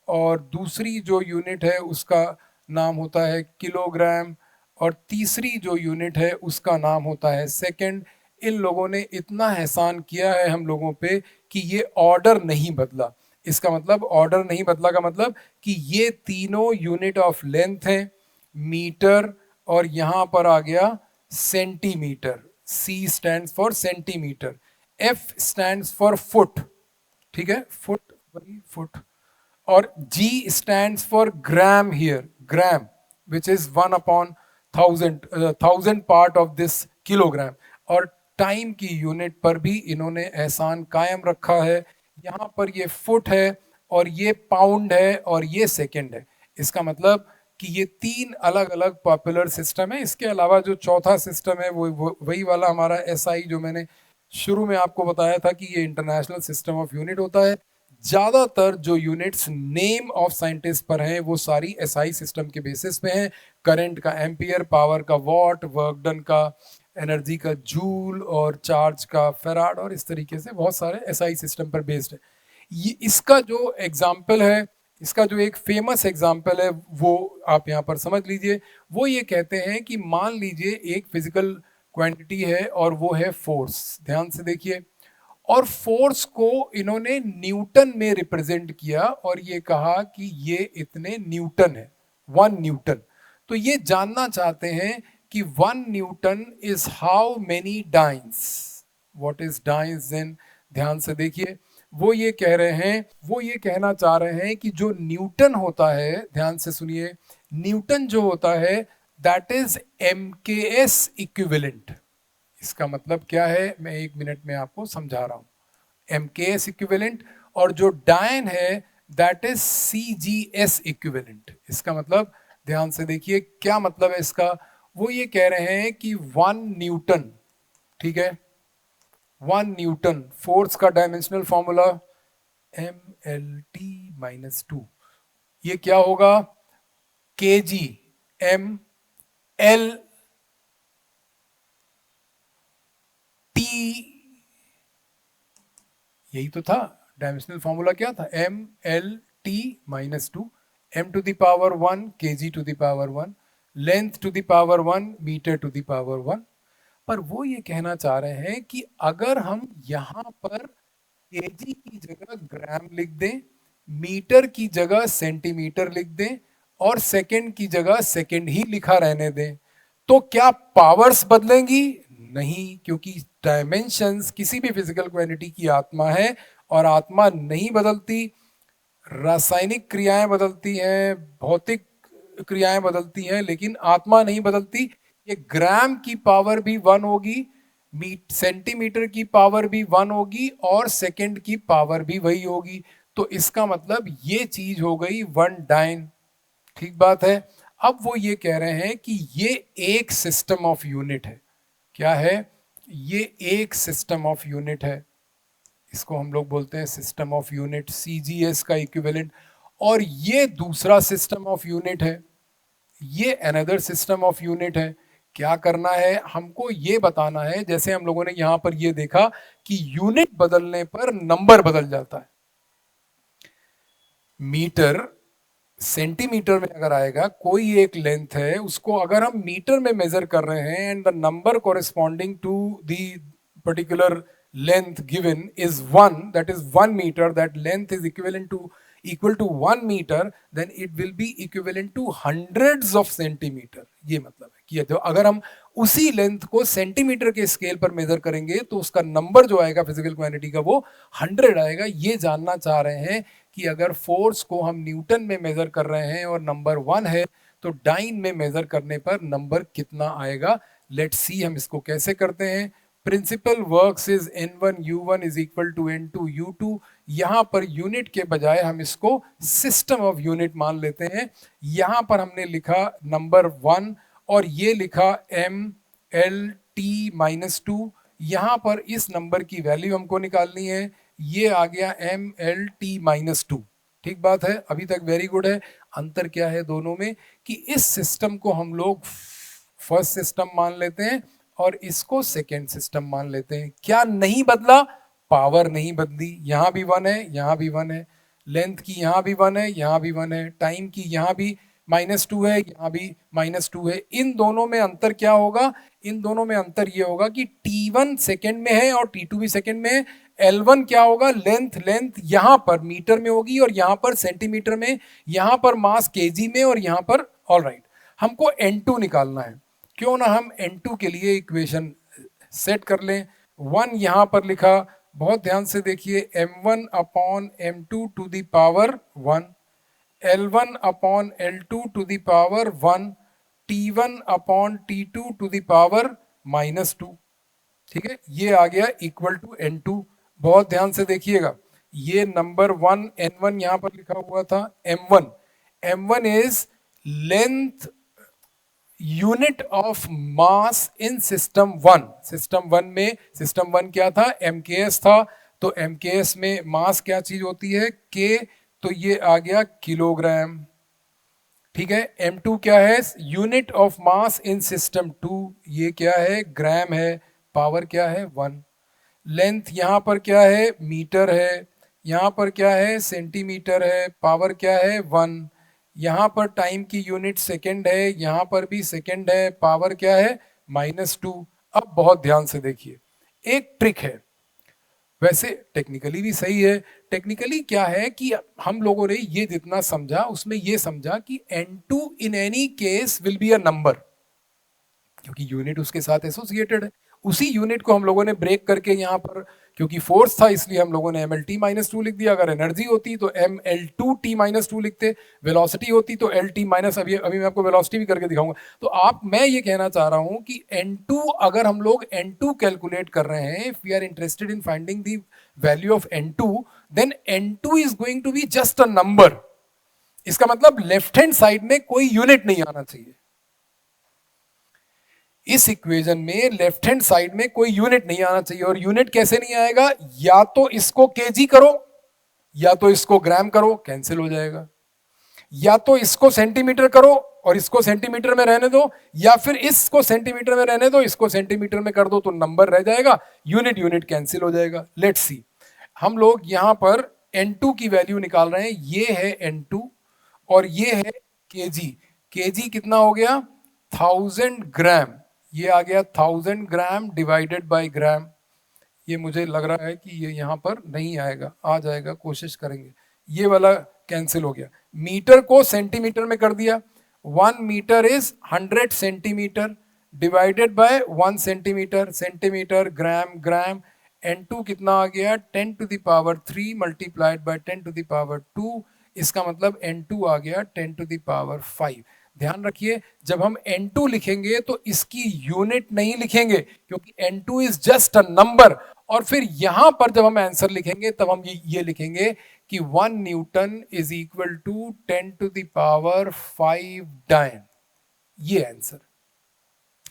और दूसरी जो यूनिट है उसका नाम होता है किलोग्राम, और तीसरी जो यूनिट है उसका नाम होता है सेकंड। इन लोगों ने इतना एहसान किया है हम लोगों पे कि ये ऑर्डर नहीं बदला। इसका मतलब ऑर्डर नहीं बदला का मतलब कि ये तीनों यूनिट ऑफ लेंथ हैं, मीटर, और यहां पर आ गया centimetre. C stands for centimetre, F stands for foot, ठीक है, फुट, वही फुट, और G stands for gram here, gram, which is 1/1000, 1000 part of this kilogram. और टाइम की यूनिट पर भी इन्होंने एहसान कायम रखा है। यहाँ पर ये फुट है, और ये पाउंड है, और ये सेकंड है। इसका मतलब कि ये तीन अलग अलग पॉपुलर सिस्टम है। इसके अलावा जो चौथा सिस्टम है वो वही वाला हमारा SI, जो मैंने शुरू में आपको बताया था कि ये इंटरनेशनल सिस्टम ऑफ यूनिट होता है। ज्यादातर जो यूनिट्स नेम ऑफ साइंटिस्ट पर हैं वो सारी SI सिस्टम के बेसिस पे हैं। करंट का एम्पियर, पावर का वॉट, वर्क डन का, एनर्जी का जूल, और चार्ज का फेराड, और इस तरीके से बहुत सारे SI सिस्टम पर बेस्ड है। ये इसका जो एग्जाम्पल है, इसका जो एक फेमस एग्जाम्पल है वो आप यहाँ पर समझ लीजिए। वो ये कहते हैं कि मान लीजिए एक फिजिकल क्वांटिटी है और वो है फोर्स। ध्यान से देखिए, और फोर्स को इन्होंने न्यूटन में रिप्रेजेंट किया और ये कहा कि ये इतने न्यूटन है, 1 न्यूटन। तो ये जानना चाहते हैं कि 1 newton is how many dynes. What is dynes then? ध्यान से देखिए, वो ये कह रहे हैं, वो ये कहना चाह रहे हैं कि जो न्यूटन होता है, ध्यान से सुनिए, न्यूटन जो होता है दैट इज MKS इक्विवेलेंट। इसका मतलब क्या है, मैं 1 मिनट में आपको समझा रहा हूं। MKS इक्विवेलेंट, और जो डायन है दैट इज CGS इक्विवेलेंट। इसका मतलब ध्यान से देखिए क्या मतलब है इसका। वो ये कह रहे हैं कि 1 न्यूटन, ठीक है, 1 न्यूटन फोर्स का डायमेंशनल फॉर्मूला MLT-2, ये क्या होगा, kg ML T, यही तो था डायमेंशनल फॉर्मूला, क्या था, MLT-2, m⁻1 kg⁻1, लेंथ⁻1 मीटर⁻1। पर वो ये कहना चाह रहे हैं कि अगर हम यहां पर kg की जगह ग्राम लिख दें, मीटर की जगह सेंटीमीटर लिख दें और सेकंड की जगह सेकंड ही लिखा रहने दें, तो क्या पावर्स बदलेंगी? नहीं, क्योंकि डायमेंशंस किसी भी फिजिकल क्वांटिटी की आत्मा है और आत्मा नहीं बदलती। रासायनिक क्रियाएं बदलती हैं, भौतिक क्रियाएं बदलती हैं, लेकिन आत्मा नहीं बदलती। ये ग्राम की पावर भी 1 होगी, सेंटीमीटर की पावर भी 1 होगी और सेकंड की पावर भी वही होगी। तो इसका मतलब ये चीज हो गई 1 डाइन। ठीक बात है। अब वो ये कह रहे हैं कि ये एक सिस्टम ऑफ यूनिट है। क्या है? ये एक सिस्टम ऑफ यूनिट है। इसको हम लोग बोलते हैं सिस्टम ऑफ यूनिट, CGS का इक्विवेलेंट। और ये दूसरा सिस्टम ऑफ यूनिट है, ये अनदर सिस्टम ऑफ यूनिट है। क्या करना है हमको, ये बताना है। जैसे हम लोगों ने यहां पर ये देखा कि यूनिट बदलने पर नंबर बदल जाता है। मीटर सेंटीमीटर में अगर आएगा, कोई एक लेंथ है, उसको अगर हम मीटर में मेजर कर रहे हैं and the number corresponding to the particular length given is 1, that is 1 meter, that length is equal to 1 meter, then it will be equivalent to hundreds of centimeter। ये मतलब है कि जो अगर हम उसी लेंथ को सेंटीमीटर के स्केल पर मेजर करेंगे तो उसका नंबर जो आएगा फिजिकल क्वांटिटी का वो 100 आएगा। ये जानना चाह रहे हैं कि अगर फोर्स को हम न्यूटन में मेजर कर रहे हैं और नंबर 1 है, तो डाइन में मेजर करने पर नंबर कितना आएगा। लेट्स सी हम इसको कैसे करते हैं। Principle works is N1U1 is equal to N2U2। यहां पर यूनिट के बजाय हम इसको सिस्टम ऑफ यूनिट मान लेते हैं। यहां पर हमने लिखा नंबर 1 और ये लिखा MLT-2। यहां पर इस नंबर की वैल्यू हमको निकालनी है, ये आ गया MLT-2। ठीक बात है, अभी तक वेरी गुड है। अंतर क्या है दोनों में कि इस सिस्टम को हम लोग फर्स्ट सिस्टम मान लेते हैं और इसको सेकेंड सिस्टम मान लेते हैं। क्या नहीं बदला? पावर नहीं बदली, यहां भी 1 है, यहां भी 1 है, लेंथ की यहां भी 1 है, यहां भी 1 है, टाइम की यहां भी -2 है, यहां भी -2 है। इन दोनों में अंतर क्या होगा? इन दोनों में अंतर ये होगा कि T1 सेकेंड में है और T2 भी सेकेंड में है। L1 क्या होगा? लेंथ यहां पर मीटर में होगी और यहां पर सेंटीमीटर में, यहां पर मास केजी में और यहां पर, ऑलराइट। हमको N2 निकालना है। क्यों ना हम N2 के लिए इक्वेशन सेट कर लें। 1 यहां पर लिखा, बहुत ध्यान से देखिए, m1 upon m2 to the power 1, L1 upon L2 to the power 1, T1 upon T2 to the power -2। ठीक है, ये आ गया इक्वल टू N2। बहुत ध्यान से देखिएगा, ये नंबर 1 N1 यहां पर लिखा हुआ था। M1 is length unit of mass in system 1। System 1 में, सिस्टम 1 क्या था? MKS था। तो MKS में मास क्या चीज होती है? K। तो ये आ गया किलोग्राम। ठीक है, M2 क्या है? Unit of mass in system 2। ये क्या है? ग्राम है। पावर क्या है? 1। लेंथ यहां पर क्या है? मीटर है। यहां पर क्या है? सेंटीमीटर है। पावर क्या है? 1। यहां पर टाइम की यूनिट सेकंड है, यहां पर भी सेकंड है। पावर क्या है? -2। अब बहुत ध्यान से देखिए, एक ट्रिक है। वैसे टेक्निकली भी सही है। टेक्निकली क्या है कि हम लोगों ने ये जितना समझा उसमें ये समझा कि n2 in any case will be a number, क्योंकि यूनिट उसके साथ एसोसिएटेड है। उसी यूनिट को हम लोगों ने ब्रेक करके यहाँ पर, क्योंकि फोर्स था इसलिए हम लोगों ने mlt-2 लिख दिया। अगर एनर्जी होती तो ml2t-2 लिखते, वेलोसिटी होती तो lt माइनस, अभी अभी मैं आपको वेलोसिटी भी करके दिखाऊंगा। तो मैं ये कहना चाह रहा हूं कि n2, अगर हम लोग n2 कैलकुलेट कर रहे हैं, if we are interested in finding the value of n2, then n2 is going to be just a number. इसका मतलब लेफ्ट हैंड साइड में कोई यूनिट नहीं आना चाहिए। इस इक्वेशन में लेफ्ट हैंड साइड में कोई यूनिट नहीं आना चाहिए। और यूनिट कैसे नहीं आएगा? या तो इसको केजी करो, या तो इसको ग्राम करो, कैंसिल हो जाएगा। या तो इसको सेंटीमीटर करो और इसको सेंटीमीटर में रहने दो, या फिर इसको सेंटीमीटर में रहने दो, इसको सेंटीमीटर में कर दो, तो नंबर रह जाएगा, यूनिट यूनिट कैंसिल हो जाएगा। लेट्स सी, हम लोग यहां पर n2 की वैल्यू निकाल रहे हैं। ये है n2 और ये है केजी। केजी कितना हो गया? 1000 ग्राम। ये आ गया 1000 ग्राम डिवाइडेड बाय ग्राम। ये मुझे लग रहा है कि ये यहाँ पर नहीं आएगा, आ जाएगा, कोशिश करेंगे। ये वाला कैंसिल हो गया। मीटर को सेंटीमीटर में कर दिया। 1 metre is 100 centimetre divided by 1 centimetre, centimetre, gram, gram. n2 कितना आ गया? 10 to the power 3 multiplied by 10 to the power 2। इसका मतलब n2 आ गया 10 टू द पावर 5। ध्यान रखिए, जब हम n2 लिखेंगे तो इसकी यूनिट नहीं लिखेंगे, क्योंकि n2 is just a number. और फिर यहां पर जब हम आंसर लिखेंगे तब हम ये लिखेंगे कि 1 newton is equal to 10 to the power 5 dyne. ये आंसर,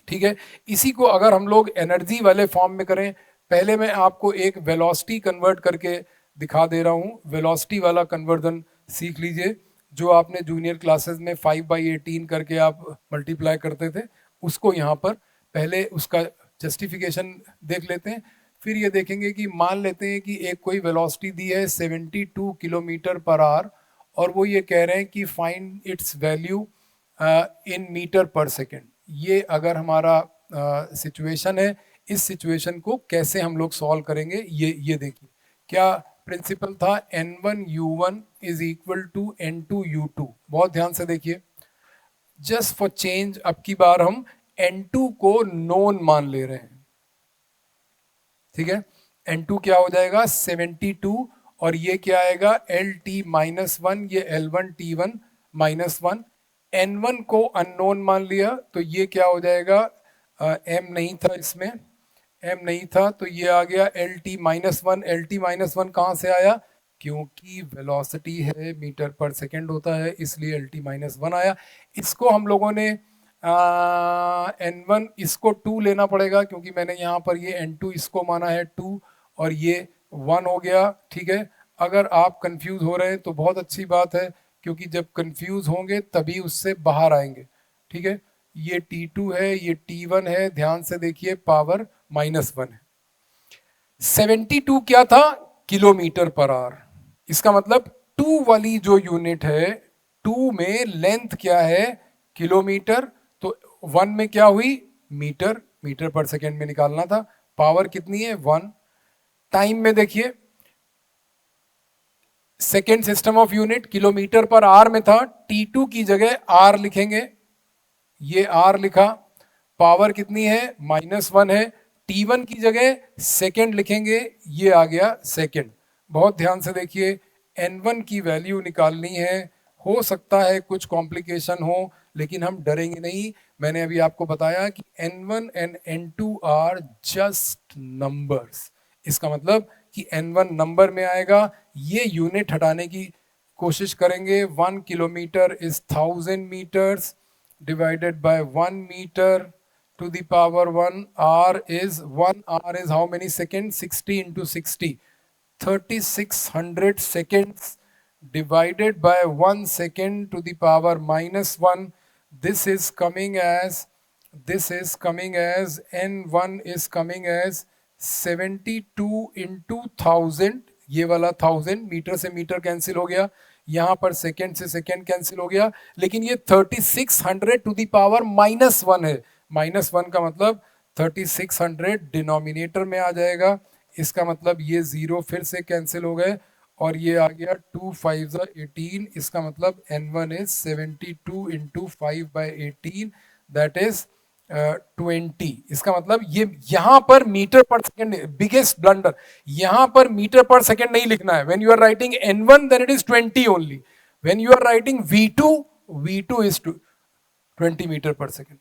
ठीक है। इसी को अगर हम लोग एनर्जी वाले फॉर्म में करें, पहले मैं आपको एक वेलोसिटी कन्वर्ट करके दिखा दे रहा हूं। वेलोसिटी वाला कन्वर्जन सीख लीजिए, जो आपने जूनियर क्लासेस में 5/18 करके आप मल्टीप्लाई करते थे, उसको यहाँ पर पहले उसका जस्टिफिकेशन देख लेते हैं। फिर ये देखेंगे कि मान लेते हैं कि एक कोई वेलोसिटी दी है 72 किलोमीटर पर आवर, और वो ये कह रहे हैं कि find its value in metre per second. ये अगर हमारा सिचुएशन है, इस सिचुएशन को कैसे हम लोग सॉल्व करेंगे, ये देखिए। क्या प्रिंसिपल था? n1u1 is equal to n2u2। बहुत ध्यान से देखिए। जस्ट फॉर चेंज अब की बार हम n2 को नोन मान ले रहे हैं, ठीक है। n2 क्या हो जाएगा? 72, और ये क्या आएगा? lt-1, ये l1t1-1। n1 को अननोन मान लिया तो ये क्या हो जाएगा? m नहीं था इसमें, m नहीं था, तो ये आ गया lt-1। lt-1 कहाँ से आया? क्योंकि वेलोसिटी है, मीटर पर सेकंड होता है, इसलिए lt-1 आया। इसको हम लोगों ने n1, इसको 2 लेना पड़ेगा, क्योंकि मैंने यहाँ पर ये n2 इसको माना है 2, और ये 1 हो गया, ठीक है। अगर आप कंफ्यूज हो रहे हैं तो बहुत अच्छी बात है, क्योंकि जब कंफ्यूज होंगे तभी उससे बाहर आएंगे, ठीक है। ये t2 है, ये t1 है, ध्यान से देखिए, पावर -1 है। 72 क्या था? Kilometre per hour. इसका मतलब 2 वाली जो यूनिट है, 2 में लेंथ क्या है? किलोमीटर, तो 1 में क्या हुई? मीटर, मीटर पर सेकेंड में निकालना था। पावर कितनी है? 1। टाइम में देखिए, second system of unit kilometre per hour में था, t2 की जगह आर लिखेंगे, ये आर लिखा। पावर कितनी है? -1 है। t1 की जगह सेकेंड लिखेंगे, ये आ गया सेकेंड। बहुत ध्यान से देखिए, n1 की वैल्यू निकालनी है। हो सकता है कुछ कॉम्प्लिकेशन हो, लेकिन हम डरेंगे नहीं। मैंने अभी आपको बताया कि n1 and n2 are just numbers. इसका मतलब कि n1 नंबर में आएगा। ये यूनिट हटाने की कोशिश करेंगे। 1 kilometre is 1000 metres divided by 1 meter to the power 1. R is 1 hour is how many seconds? 60 into 60, 3600 seconds divided by 1 second to the power -1. This is coming as n1 is coming as 72 into 1000। ये वाला 1000 metre से metre cancel हो गया, यहां पर second से second cancel हो गया, लेकिन ये 3600 टू द पावर -1 है। -1 का मतलब 3600 डिनोमिनेटर में आ जाएगा, इसका मतलब ये 0 फिर से कैंसिल हो गए और ये आ गया 2 5 18, इसका मतलब n1 is 72 into 5/18 that is 20। इसका मतलब ये यहां पर metre per second, biggest blunder, यहां पर मीटर पर सेकेंड नहीं लिखना है। When you are writing n1 then it is 20 only, when you are writing v2, v2 is 20 metre per second.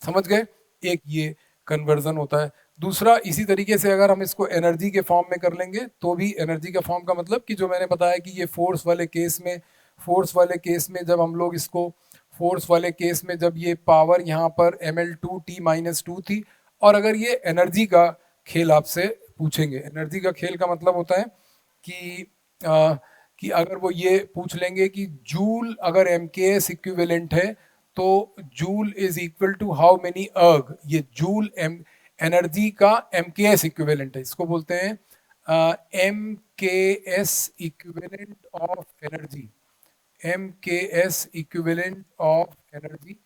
समझ गए? एक ये कन्वर्जन होता है। दूसरा, इसी तरीके से अगर हम इसको एनर्जी के फॉर्म में कर लेंगे तो भी एनर्जी का फॉर्म का मतलब कि जो मैंने बताया कि ये फोर्स वाले केस में, फोर्स वाले केस में जब हम लोग इसको, फोर्स वाले केस में जब ये पावर यहाँ पर ml2t-2 थी, और अगर ये एनर्जी का खेल आपसे पूछेंगे, एनर्जी का खेल का मतलब होता है कि कि अगर वो ये पूछ लेंगे कि जूल अगर mks इक्विवेलेंट है तो joule is equal to how many erg, ये जूल एनर्जी का mks इक्विवेलेंट है, इसको बोलते हैं mks equivalent of energy, mks equivalent of energy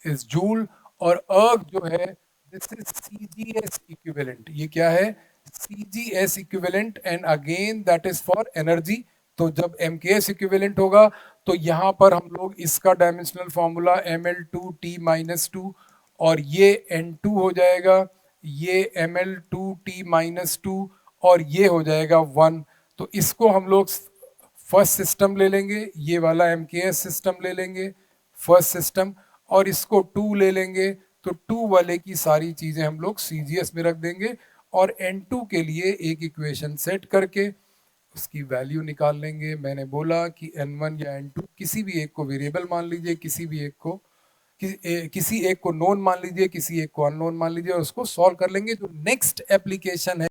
is joule. और अर्ग जो है दिस इज cgs इक्विवेलेंट, ये क्या है? cgs equivalent, and again that is for energy. तो जब mks इक्विवेलेंट होगा तो यहाँ पर हम लोग इसका डायमेंशनल फॉर्मूला ml2t-2 और ये n2 हो जाएगा, ये ml2t-2 और ये हो जाएगा 1। तो इसको हम लोग फर्स्ट सिस्टम ले लेंगे, ये वाला mks सिस्टम ले लेंगे फर्स्ट सिस्टम, और इसको 2 ले लेंगे तो 2 वाले की सारी चीजें हम लोग cgs में रख देंगे और n2 के लिए एक इक्वेशन सेट करके उसकी वैल्यू निकाल लेंगे। मैंने बोला कि n1 या n2 किसी भी एक को वेरिएबल मान लीजिए, किसी भी एक को किसी एक को नोन मान लीजिए, किसी एक को अननोन मान लीजिए और उसको सॉल्व कर लेंगे। जो नेक्स्ट एप्लीकेशन है